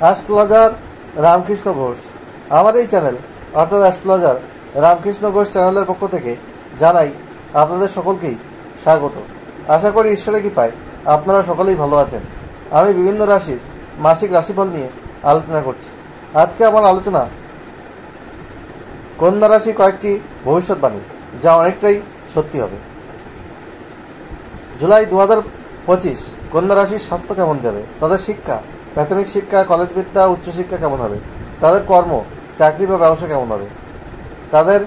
Astrologer Ramakrishna Ghosh. আমার এই channel অর্থাৎ অ্যাস্ট্রোলজার রামকৃষ্ণ ঘোষ চ্যানেলের পক্ষ থেকে জানাই আপনাদের সকলকেই স্বাগত। আশা করি ঈশ্বরের কৃপায় আপনারা সকলেই ভালো আছেন। আমি বিভিন্ন রাশির মাসিক রাশিফল নিয়ে আলোচনা করছি। আজকে আমার আলোচনা কন্যা রাশি কয়েকটি ভবিষ্যৎবাণী, যা অনেকটাই সত্যি হবে। জুলাই 2025 কন্যা রাশির স্বাস্থ্য কেমন যাবে, তাদের শিক্ষা, প্রাথমিক শিক্ষা, কলেজ বিদ্যা, উচ্চশিক্ষা কেমন হবে, তাদের কর্ম, চাকরি বা ব্যবসা কেমন হবে, তাদের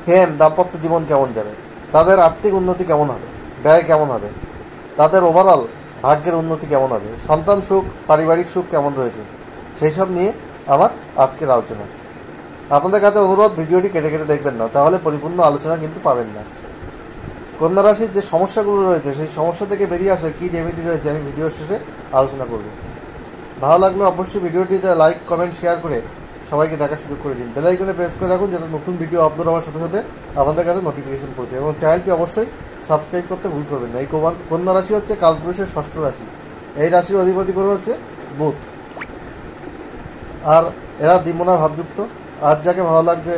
প্রেম দাম্পত্য জীবন কেমন যাবে, তাদের আর্থিক উন্নতি কেমন হবে, ব্যয় কেমন হবে, তাদের ওভারঅল ভাগ্যের উন্নতি কেমন হবে, সন্তান সুখ, পারিবারিক সুখ কেমন রয়েছে, সেই সব নিয়ে আমার আজকের আলোচনা। আপনাদের কাছে অনুরোধ, ভিডিওটি কেটে কেটে দেখবেন না, তাহলে পরিপূর্ণ আলোচনা কিন্তু পাবেন না। কন্যা রাশির যে সমস্যাগুলো রয়েছে সেই সমস্যা থেকে বেরিয়ে আসার কী রেমেডি রয়েছে আমি ভিডিওর শেষে আলোচনা করব। ভালো লাগলে অবশ্যই ভিডিওটিতে লাইক, কমেন্ট, শেয়ার করে সবাইকে দেখার সুযোগ করে দিন। বেল আইকনে প্রেস করে রাখুন যাতে নতুন ভিডিও আপলোড হওয়ার সাথে সাথে আপনাদের কাছে নোটিফিকেশন পৌঁছে, এবং চ্যানেলটি অবশ্যই সাবস্ক্রাইব করতে ভুল করবেন না। এই কন্যা রাশি হচ্ছে কালপুরুষের ষষ্ঠ রাশি। এই রাশির অধিপতি গ্রহ হচ্ছে বুধ, আর এরা দ্বিমনা ভাবযুক্ত। আজ যাকে ভালো লাগছে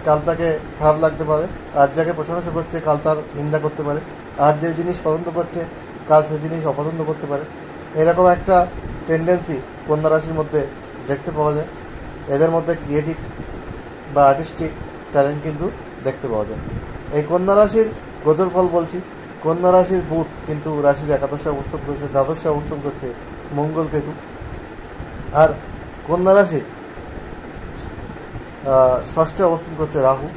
কাল তাকে খারাপ লাগতে পারে, আজ যাকে প্রশংসা করছে কাল তার নিন্দা করতে পারে, আজ যে জিনিস পছন্দ করছে কাল সে জিনিস অপছন্দ করতে পারে। এরকম একটা টেন্ডেন্সি কন্যা রাশির মধ্যে দেখতে পাওয়া যায়। এদের মধ্যে ক্রিয়েটিভ বা আর্টিস্টিক ট্যালেন্ট কিন্তু দেখতে পাওয়া যায়। এই কন্যা রাশির গোচর ফল বলছি। কন্যা রাশির বুধ কিন্তু রাশির একাদশে অবস্থান করছে, দ্বাদশে অবস্থান করছে মঙ্গল কেতু। আর কন্যা রাশির ষষ্ঠে অবস্থান করছে রাহু,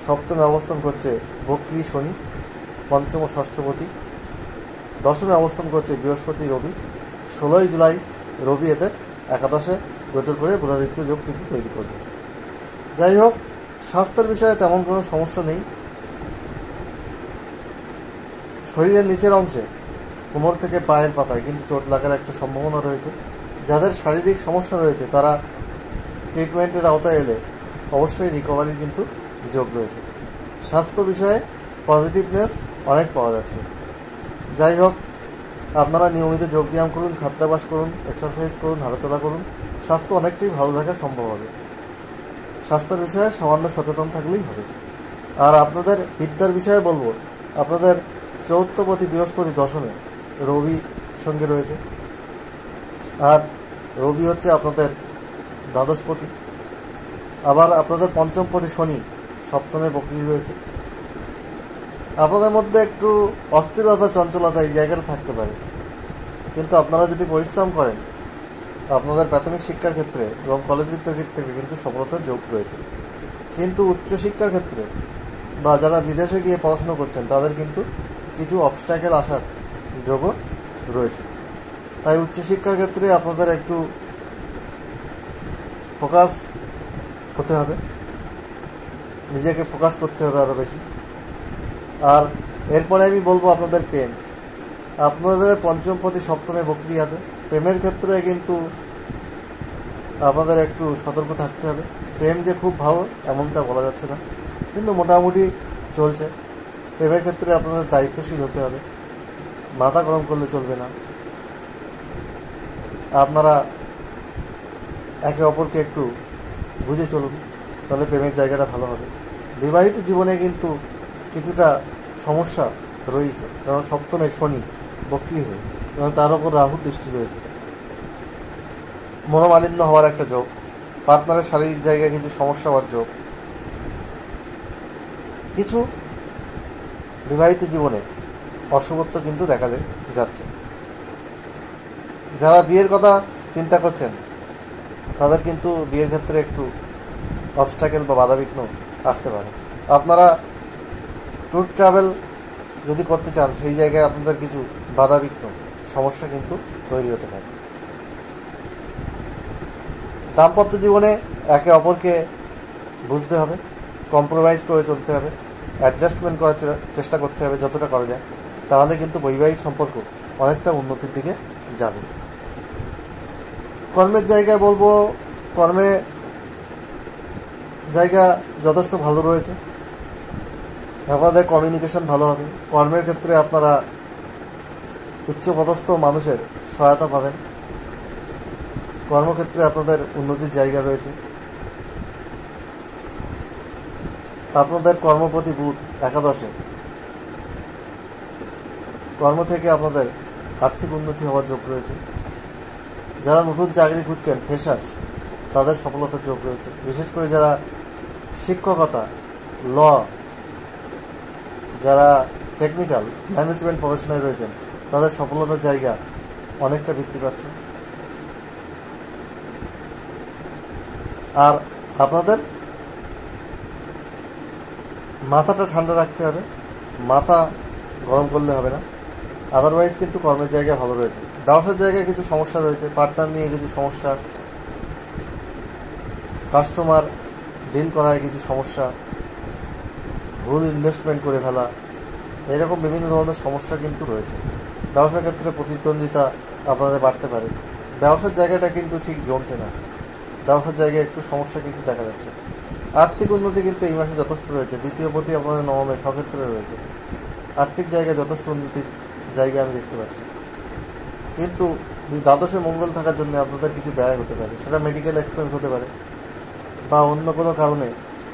সপ্তমে অবস্থান করছে বক্রী শনি, পঞ্চম ও ষষ্ঠপতি, দশমে অবস্থান করছে বৃহস্পতি রবি। 16ই জুলাই রবি এদের একাদশে গোচর করে বুধাদিত্য যোগ কিন্তু তৈরি করবে। যাই হোক, স্বাস্থ্যের বিষয়ে তেমন কোনো সমস্যা নেই। শরীরের নিচের অংশে কোমর থেকে পায়ের পাতায় কিন্তু চোট লাগার একটা সম্ভাবনা রয়েছে। যাদের শারীরিক সমস্যা রয়েছে তারা ট্রিটমেন্টের আওতায় এলে অবশ্যই রিকভারির কিন্তু যোগ রয়েছে। স্বাস্থ্য বিষয়ে পজিটিভনেস অনেক পাওয়া যাচ্ছে। যাই হোক, আপনারা নিয়মিত যোগব্যায়াম করুন, খাদ্যাভ্যাস করুন, এক্সারসাইজ করুন, হাঁটাচলা করুন, স্বাস্থ্য অনেকটাই ভালো রাখা সম্ভব হবে। স্বাস্থ্যের বিষয়ে সামান্য সচেতন থাকলেই হবে। আর আপনাদের বিদ্যার বিষয়ে বলবো, আপনাদের চৌথপতি বৃহস্পতি দশমে রবি সঙ্গে রয়েছে, আর রবি হচ্ছে আপনাদের দ্বাদশপতি। আবার আপনাদের পঞ্চমপতি শনি সপ্তমে বক্রী রয়েছে। আপনাদের মধ্যে একটু অস্থিরতা, চঞ্চলতা এই জায়গাটা থাকতে পারে, কিন্তু আপনারা যদি পরিশ্রম করেন আপনাদের প্রাথমিক শিক্ষার ক্ষেত্রে এবং কলেজ বিদ্যার ক্ষেত্রে কিন্তু সফলতার যোগ রয়েছে। কিন্তু উচ্চশিক্ষার ক্ষেত্রে বা যারা বিদেশে গিয়ে পড়াশোনা করছেন তাদের কিন্তু কিছু অবস্ট্যাকেল আসার যোগও রয়েছে। তাই উচ্চশিক্ষার ক্ষেত্রে আপনাদের একটু ফোকাস হতে হবে, নিজেকে ফোকাস করতে হবে আরও বেশি। আর এরপরে আমি বলবো আপনাদের প্রেম। আপনাদের পঞ্চমপতি সপ্তমে বক্রী আছে। প্রেমের ক্ষেত্রে কিন্তু আপনাদের একটু সতর্ক থাকতে হবে। প্রেম যে খুব ভালো এমনটা বলা যাচ্ছে না, কিন্তু মোটামুটি চলছে। প্রেমের ক্ষেত্রে আপনাদের দায়িত্বশীল হতে হবে, মাথা গরম করলে চলবে না। আপনারা একে অপরকে একটু বুঝে চলুন, তাহলে প্রেমের জায়গাটা ভালো হবে। বিবাহিত জীবনে কিন্তু কিছুটা সমস্যা রয়েছে, কারণ সপ্তমে শনি বক্রী হয়ে এবং তার উপর রাহুর দৃষ্টি রয়েছে। মনোমালিন্য হওয়ার একটা যোগ, পার্টনারের শারীরিক জায়গায় কিছু সমস্যা হওয়ার যোগ, কিছু বিবাহিত জীবনে অশুভত্ব কিন্তু দেখা যাচ্ছে। যারা বিয়ের কথা চিন্তা করছেন তাদের কিন্তু বিয়ের ক্ষেত্রে একটু অবস্ট্যাকেল বা বাধাবিঘ্ন আসতে পারে। আপনারা ট্যুর ট্রাভেল যদি করতে চান সেই জায়গায় আপনাদের কিছু বাধাবিঘ্ন সমস্যা কিন্তু তৈরি হতে পারে। দাম্পত্য জীবনে একে অপরকে বুঝতে হবে, কম্প্রোমাইজ করে চলতে হবে, অ্যাডজাস্টমেন্ট করার চেষ্টা করতে হবে যতটা করা যায়, তাহলে কিন্তু বৈবাহিক সম্পর্ক অনেকটা উন্নতির দিকে যাবে। কর্মের জায়গায় বলবো, কর্মে জায়গা যথেষ্ট ভালো রয়েছে। আপনাদের কমিউনিকেশন ভালো হবে। কর্মের ক্ষেত্রে আপনারা উচ্চপদস্থ মানুষের সহায়তা পাবেন। কর্মক্ষেত্রে আপনাদের উন্নতির জায়গা রয়েছে। আপনাদের কর্মপতি বুধ একাদশে, কর্ম থেকে আপনাদের আর্থিক উন্নতি হওয়ার যোগ রয়েছে। যারা নতুন চাকরি খুঁজছেন, ফ্রেশার্স, তাদের সফলতার যোগ রয়েছে। বিশেষ করে যারা শিক্ষকতা, ল, যারা টেকনিক্যাল ম্যানেজমেন্ট প্রফেশনে রয়েছেন, তাদের সফলতার জায়গা অনেকটা বৃদ্ধি পাচ্ছে। আর আপনাদের মাথাটা ঠান্ডা রাখতে হবে, মাথা গরম করলে হবে না। আদারওয়াইজ কিন্তু কর্মের জায়গা ভালো রয়েছে। ব্যবসার জায়গায় কিছু সমস্যা রয়েছে, পার্টনার নিয়ে কিছু সমস্যা, কাস্টমার ডিল করায় কিছু সমস্যা, ভুল ইনভেস্টমেন্ট করে ফেলা, এরকম বিভিন্ন ধরনের সমস্যা কিন্তু রয়েছে। ব্যবসার ক্ষেত্রে প্রতিদ্বন্দ্বিতা আপনাদের বাড়তে পারে। ব্যবসার জায়গাটা কিন্তু ঠিক জমছে না, ব্যবসার জায়গায় একটু সমস্যা কিন্তু দেখা যাচ্ছে। আর্থিক উন্নতি কিন্তু এই মাসে যথেষ্ট রয়েছে। দ্বিতীয় পতি আপনাদের নবমে সক্ষেত্রে রয়েছে। আর্থিক জায়গায় যথেষ্ট উন্নতির জায়গা আমি দেখতে পাচ্ছি। কিন্তু দ্বাদশে মঙ্গল থাকার জন্য আপনাদের কিছু ব্যয় হতে পারে। সেটা মেডিকেল এক্সপেন্স হতে পারে বা অন্য কোনো কারণে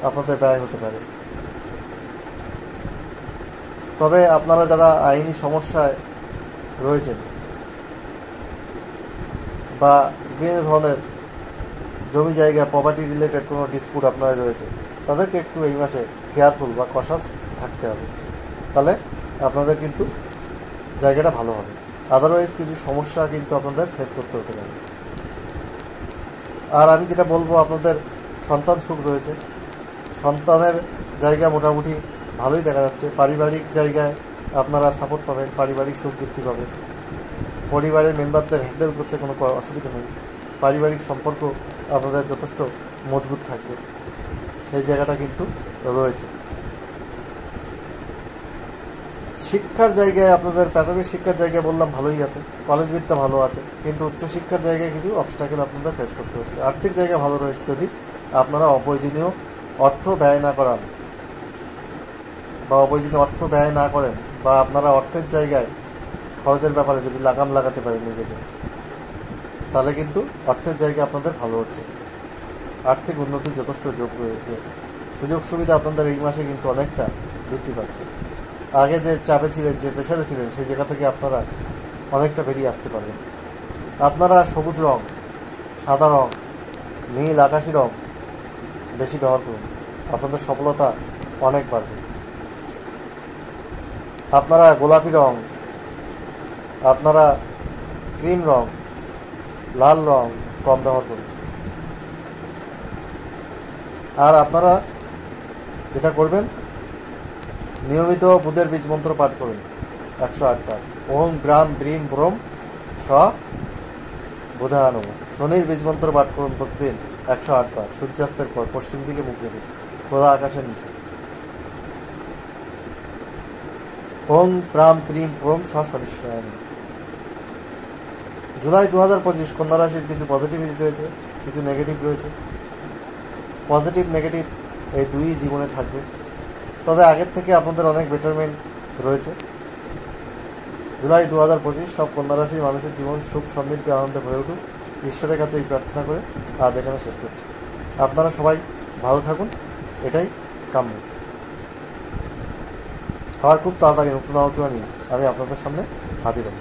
আপনাদের ব্যয় হতে পারে। তবে আপনারা যারা আইনি সমস্যায় রয়েছেন বা বিভিন্ন ধরনের জমি জায়গা, প্রপার্টি রিলেটেড কোনো ডিসপুট আপনার রয়েছে, তাদেরকে একটু এই মাসে কেয়ারফুল বা কশাস থাকতে হবে। তাহলে আপনাদের কিন্তু জায়গাটা ভালো হবে। আদারওয়াইজ কিছু সমস্যা কিন্তু আপনাদের ফেস করতে হতে পারে। আর আমি যেটা বলবো, আপনাদের সন্তান সুখ রয়েছে। সন্তানের জায়গা মোটামুটি ভালোই দেখা যাচ্ছে। পারিবারিক জায়গায় আপনারা সাপোর্ট পাবেন, পারিবারিক সুখ বৃদ্ধি পাবে। পরিবারের মেম্বারদের হ্যান্ডেল করতে কোনো অসুবিধা নেই। পারিবারিক সম্পর্ক আপনাদের যথেষ্ট মজবুত থাকবে, সেই জায়গাটা কিন্তু রয়েছে। শিক্ষার জায়গায় আপনাদের প্রাথমিক শিক্ষার জায়গায় বললাম ভালোই আছে, কলেজ বিদ্যা ভালো আছে, কিন্তু উচ্চশিক্ষার জায়গায় কিছু অবস্টাকেল আপনাদের ফেস করতে হচ্ছে। আর্থিক জায়গা ভালো রয়েছে যদি আপনারা অপ্রয়োজনীয় অর্থ ব্যয় না করান বা অপ্রয়োজনীয় অর্থ ব্যয় না করেন, বা আপনারা অর্থের জায়গায় খরচের ব্যাপারে যদি লাগাম লাগাতে পারেন নিজেকে, তাহলে কিন্তু অর্থের জায়গা আপনাদের ভালো হচ্ছে। আর্থিক উন্নতির যথেষ্ট যোগ রয়েছে। সুযোগ সুবিধা আপনাদের এই মাসে কিন্তু অনেকটা বৃদ্ধি পাচ্ছে। আগে যে চাপে ছিলেন, যে প্রেশারে ছিলেন, সেই জায়গা থেকে আপনারা অনেকটা বেরিয়ে আসতে পারবেন। আপনারা সবুজ রং, সাদা রং, নীল আকাশি রং বেশি ব্যবহার করুন, আপনাদের সফলতা অনেক বাড়বে। আপনারা গোলাপি রং, আপনারা ক্রিম রং, লাল রং কম ব্যবহার করুন। আর আপনারা যেটা করবেন, নিয়মিত বুধের বীজ মন্ত্র পাঠ করুন 108 বার। ওম ব্রাম ব্রিম ব্রোম স বুধায় নমঃ। শনির বীজ মন্ত্র পাঠ করুন প্রতিদিন 108 বার, সূর্যাস্তের পর পশ্চিম দিকে মুখ রেখে, খোলা আকাশের নিচে। ওম প্রাম প্রিম প্রোম স শনিশ্চরায় নমঃ। জুলাই 2025 কন্যা রাশির কিছু পজিটিভিটি রয়েছে, কিছু নেগেটিভ রয়েছে। পজিটিভ নেগেটিভ এই দুই জীবনে থাকবে, তবে আগের থেকে আপনাদের অনেক বেটারমেন্ট রয়েছে। জুলাই 2025 সব কন্যা রাশির মানুষের জীবন সুখ সমৃদ্ধি আনন্দে ভরে উঠুক, ঈশ্বরের কাছে এই প্রার্থনা করে আজ এখানে শেষ করছি। আপনারা সবাই ভালো থাকুন, এটাই কাম্য। আবার খুব তাড়াতাড়ি নতুন আলোচনা নিয়ে আমি আপনাদের সামনে হাজির হব।